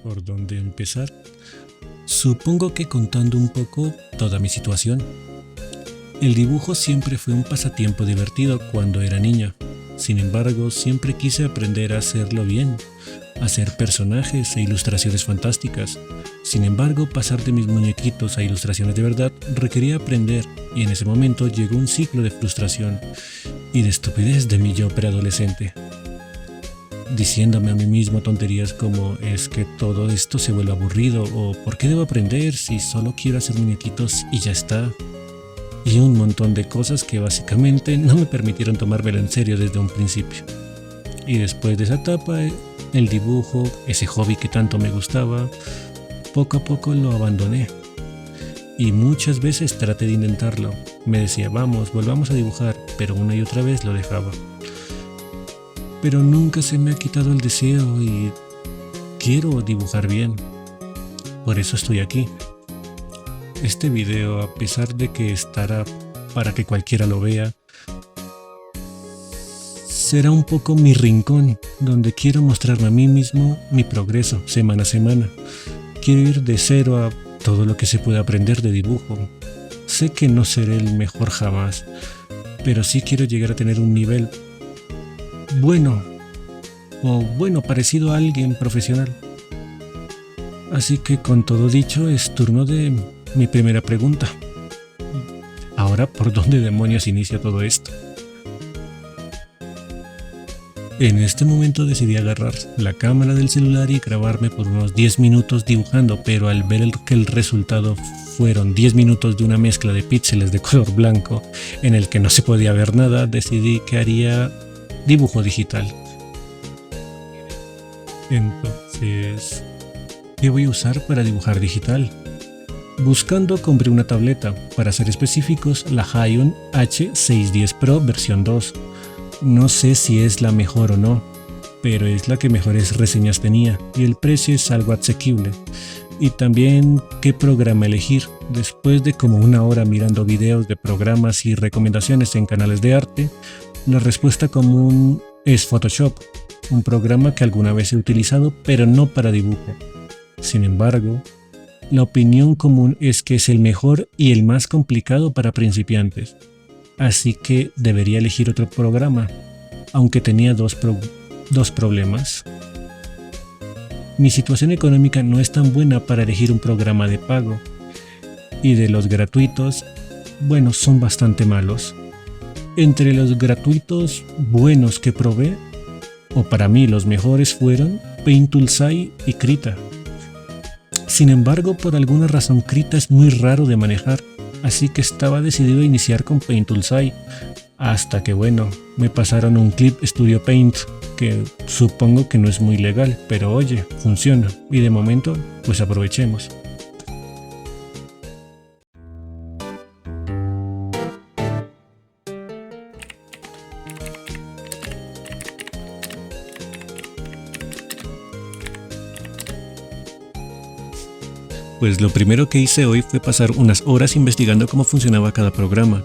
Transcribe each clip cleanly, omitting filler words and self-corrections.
¿Por dónde empezar? Supongo que contando un poco toda mi situación. El dibujo siempre fue un pasatiempo divertido cuando era niño. Sin embargo, siempre quise aprender a hacerlo bien, hacer personajes e ilustraciones fantásticas. Sin embargo, pasar de mis muñequitos a ilustraciones de verdad requería aprender, y en ese momento llegó un ciclo de frustración y de estupidez de mi yo preadolescente, diciéndome a mí mismo tonterías como es que todo esto se vuelve aburrido o ¿por qué debo aprender si solo quiero hacer muñequitos y ya está? Y un montón de cosas que básicamente no me permitieron tomármelo en serio desde un principio. Y después de esa etapa, el dibujo, ese hobby que tanto me gustaba, poco a poco lo abandoné. Y muchas veces traté de intentarlo. Me decía, vamos, volvamos a dibujar, pero una y otra vez lo dejaba. Pero nunca se me ha quitado el deseo y quiero dibujar bien. Por eso estoy aquí. Este video, a pesar de que estará para que cualquiera lo vea, será un poco mi rincón, donde quiero mostrarme a mí mismo mi progreso semana a semana. Quiero ir de cero a todo lo que se puede aprender de dibujo. Sé que no seré el mejor jamás, pero sí quiero llegar a tener un nivel bueno, o bueno, parecido a alguien profesional. Así que con todo dicho, es turno de mi primera pregunta. Ahora, ¿por dónde demonios inicia todo esto? En este momento decidí agarrar la cámara del celular y grabarme por unos 10 minutos dibujando, pero al ver que el resultado fueron 10 minutos de una mezcla de píxeles de color blanco en el que no se podía ver nada, decidí que haría dibujo digital. Entonces, ¿qué voy a usar para dibujar digital? Buscando compré una tableta, para ser específicos la Haion H610 Pro versión 2. No sé si es la mejor o no, pero es la que mejores reseñas tenía y el precio es algo asequible. Y también qué programa elegir. Después de como una hora mirando videos de programas y recomendaciones en canales de arte, la respuesta común es Photoshop, un programa que alguna vez he utilizado pero no para dibujo. Sin embargo, la opinión común es que es el mejor y el más complicado para principiantes, así que debería elegir otro programa, aunque tenía dos problemas. Mi situación económica no es tan buena para elegir un programa de pago, y de los gratuitos, bueno, son bastante malos. Entre los gratuitos buenos que probé, o para mí los mejores fueron Paint Toolsai y Krita. Sin embargo, por alguna razón Krita es muy raro de manejar, así que estaba decidido a iniciar con Paint Toolsai, hasta que bueno, me pasaron un Clip Studio Paint, que supongo que no es muy legal, pero oye, funciona, y de momento, pues aprovechemos. Pues lo primero que hice hoy fue pasar unas horas investigando cómo funcionaba cada programa.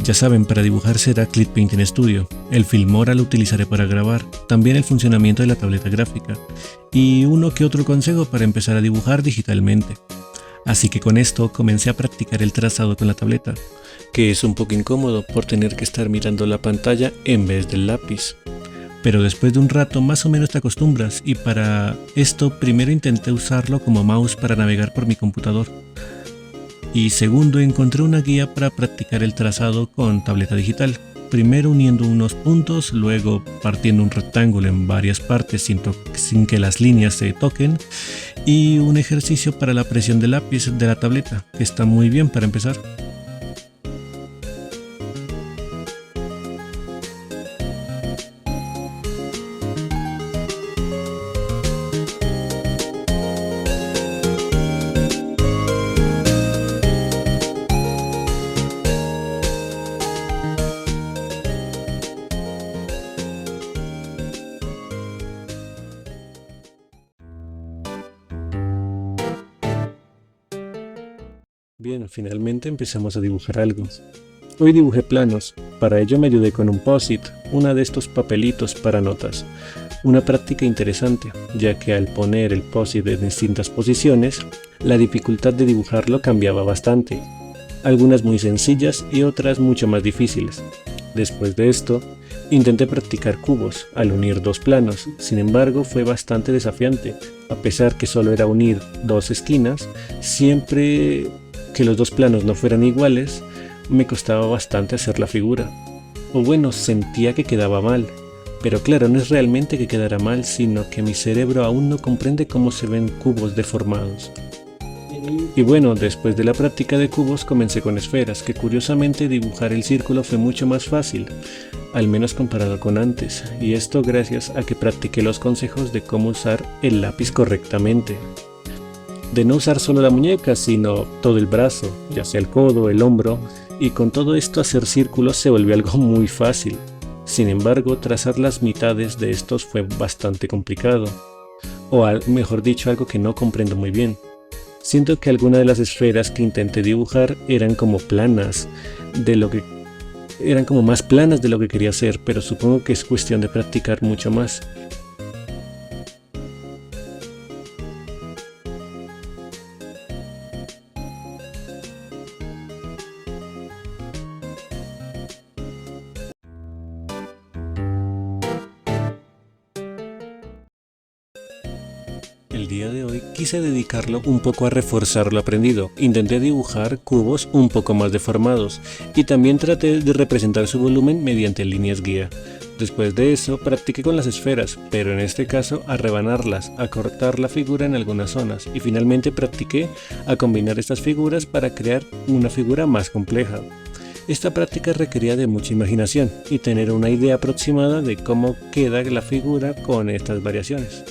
Ya saben, para dibujar será Clip Paint en Studio, el Filmora lo utilizaré para grabar, también el funcionamiento de la tableta gráfica, y uno que otro consejo para empezar a dibujar digitalmente. Así que con esto comencé a practicar el trazado con la tableta, que es un poco incómodo por tener que estar mirando la pantalla en vez del lápiz. Pero después de un rato más o menos te acostumbras, y para esto primero intenté usarlo como mouse para navegar por mi computador. Y segundo, encontré una guía para practicar el trazado con tableta digital, primero uniendo unos puntos, luego partiendo un rectángulo en varias partes sin que las líneas se toquen, y un ejercicio para la presión del lápiz de la tableta, que está muy bien para empezar. Bien, finalmente empezamos a dibujar algo. Hoy dibujé planos, para ello me ayudé con un post-it, una de estos papelitos para notas. Una práctica interesante, ya que al poner el post-it en distintas posiciones, la dificultad de dibujarlo cambiaba bastante, algunas muy sencillas y otras mucho más difíciles. Después de esto, intenté practicar cubos al unir dos planos, sin embargo fue bastante desafiante, a pesar que solo era unir dos esquinas, siempre que los dos planos no fueran iguales, me costaba bastante hacer la figura. O bueno, sentía que quedaba mal. Pero claro, no es realmente que quedara mal, sino que mi cerebro aún no comprende cómo se ven cubos deformados. Y bueno, después de la práctica de cubos comencé con esferas, que curiosamente dibujar el círculo fue mucho más fácil, al menos comparado con antes, y esto gracias a que practiqué los consejos de cómo usar el lápiz correctamente. De no usar solo la muñeca, sino todo el brazo, ya sea el codo, el hombro, y con todo esto hacer círculos se volvió algo muy fácil. Sin embargo, trazar las mitades de estos fue bastante complicado, o mejor dicho, algo que no comprendo muy bien. Siento que algunas de las esferas que intenté dibujar eran como planas, eran como más planas de lo que quería hacer, pero supongo que es cuestión de practicar mucho más. El día de hoy quise dedicarlo un poco a reforzar lo aprendido. Intenté dibujar cubos un poco más deformados y también traté de representar su volumen mediante líneas guía. Después de eso practiqué con las esferas, pero en este caso a rebanarlas, a cortar la figura en algunas zonas y finalmente practiqué a combinar estas figuras para crear una figura más compleja. Esta práctica requería de mucha imaginación y tener una idea aproximada de cómo queda la figura con estas variaciones.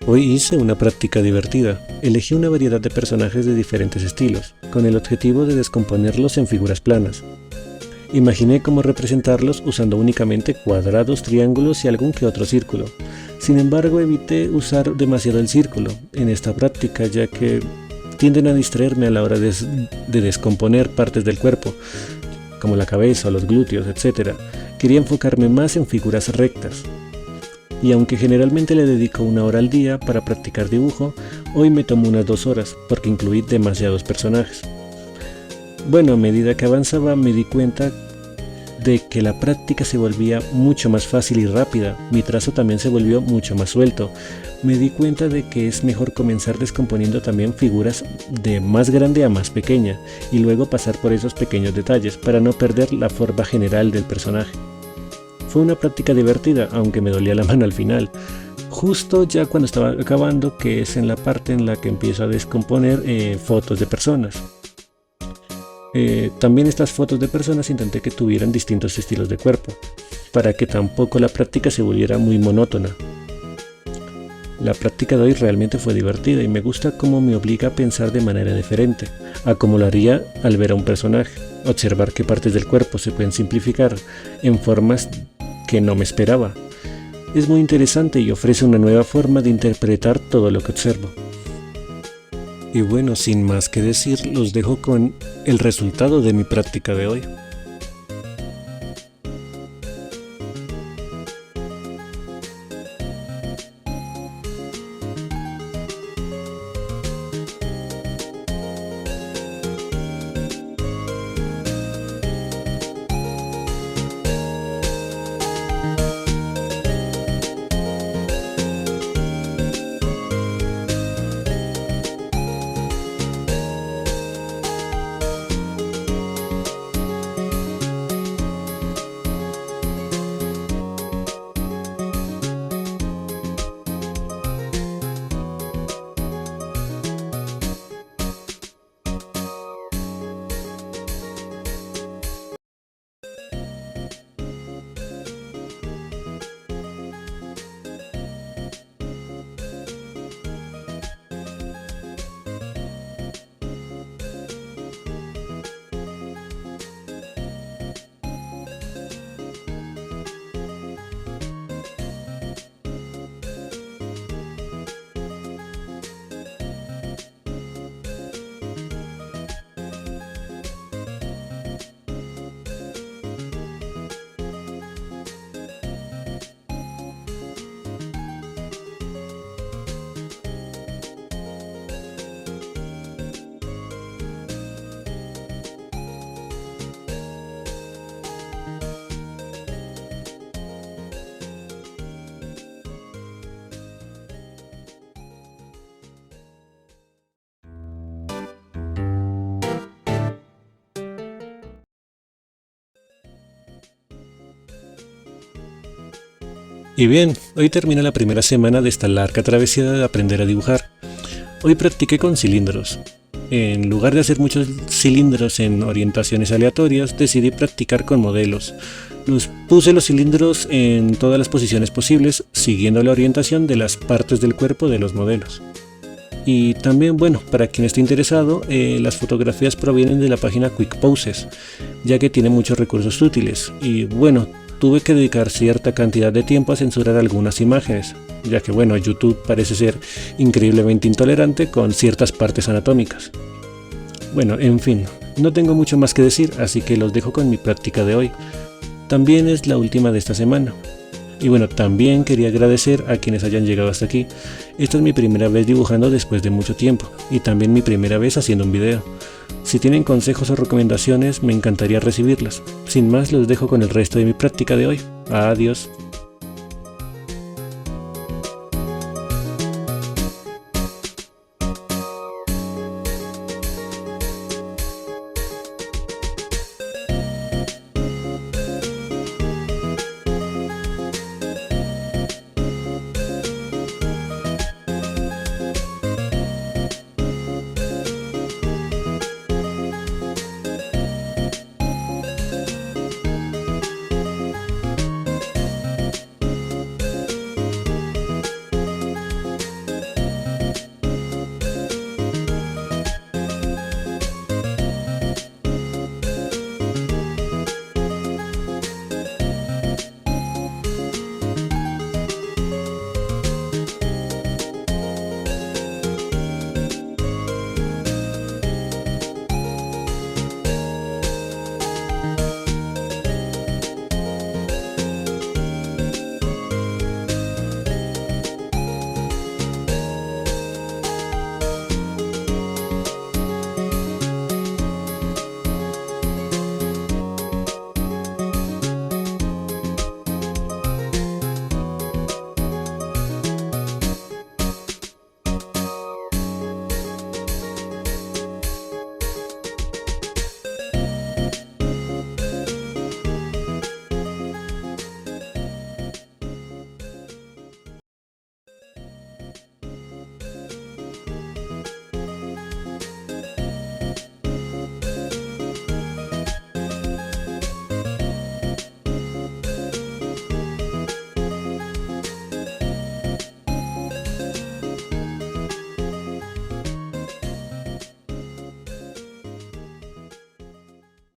Hoy hice una práctica divertida. Elegí una variedad de personajes de diferentes estilos, con el objetivo de descomponerlos en figuras planas. Imaginé cómo representarlos usando únicamente cuadrados, triángulos y algún que otro círculo. Sin embargo, evité usar demasiado el círculo en esta práctica, ya que tienden a distraerme a la hora de descomponer partes del cuerpo, como la cabeza o los glúteos, etc. Quería enfocarme más en figuras rectas. Y aunque generalmente le dedico 1 hora al día para practicar dibujo, hoy me tomo unas 2 horas porque incluí demasiados personajes. Bueno, a medida que avanzaba me di cuenta de que la práctica se volvía mucho más fácil y rápida, mi trazo también se volvió mucho más suelto. Me di cuenta de que es mejor comenzar descomponiendo también figuras de más grande a más pequeña y luego pasar por esos pequeños detalles para no perder la forma general del personaje. Fue una práctica divertida, aunque me dolía la mano al final, justo ya cuando estaba acabando, que es en la parte en la que empiezo a descomponer fotos de personas. También estas fotos de personas intenté que tuvieran distintos estilos de cuerpo, para que tampoco la práctica se volviera muy monótona. La práctica de hoy realmente fue divertida y me gusta cómo me obliga a pensar de manera diferente, a como lo haría al ver a un personaje, observar qué partes del cuerpo se pueden simplificar en formas que no me esperaba. Es muy interesante y ofrece una nueva forma de interpretar todo lo que observo. Y bueno, sin más que decir, los dejo con el resultado de mi práctica de hoy. Y bien, hoy termina la primera semana de esta larga travesía de aprender a dibujar. Hoy practiqué con cilindros. En lugar de hacer muchos cilindros en orientaciones aleatorias, decidí practicar con modelos. Puse los cilindros en todas las posiciones posibles, siguiendo la orientación de las partes del cuerpo de los modelos. Y también, bueno, para quien esté interesado, las fotografías provienen de la página Quick Poses, ya que tiene muchos recursos útiles. Y bueno, tuve que dedicar cierta cantidad de tiempo a censurar algunas imágenes, ya que bueno, YouTube parece ser increíblemente intolerante con ciertas partes anatómicas. Bueno, en fin, no tengo mucho más que decir, así que los dejo con mi práctica de hoy. También es la última de esta semana. Y bueno, también quería agradecer a quienes hayan llegado hasta aquí. Esta es mi primera vez dibujando después de mucho tiempo, y también mi primera vez haciendo un video. Si tienen consejos o recomendaciones, me encantaría recibirlas. Sin más, los dejo con el resto de mi práctica de hoy. Adiós.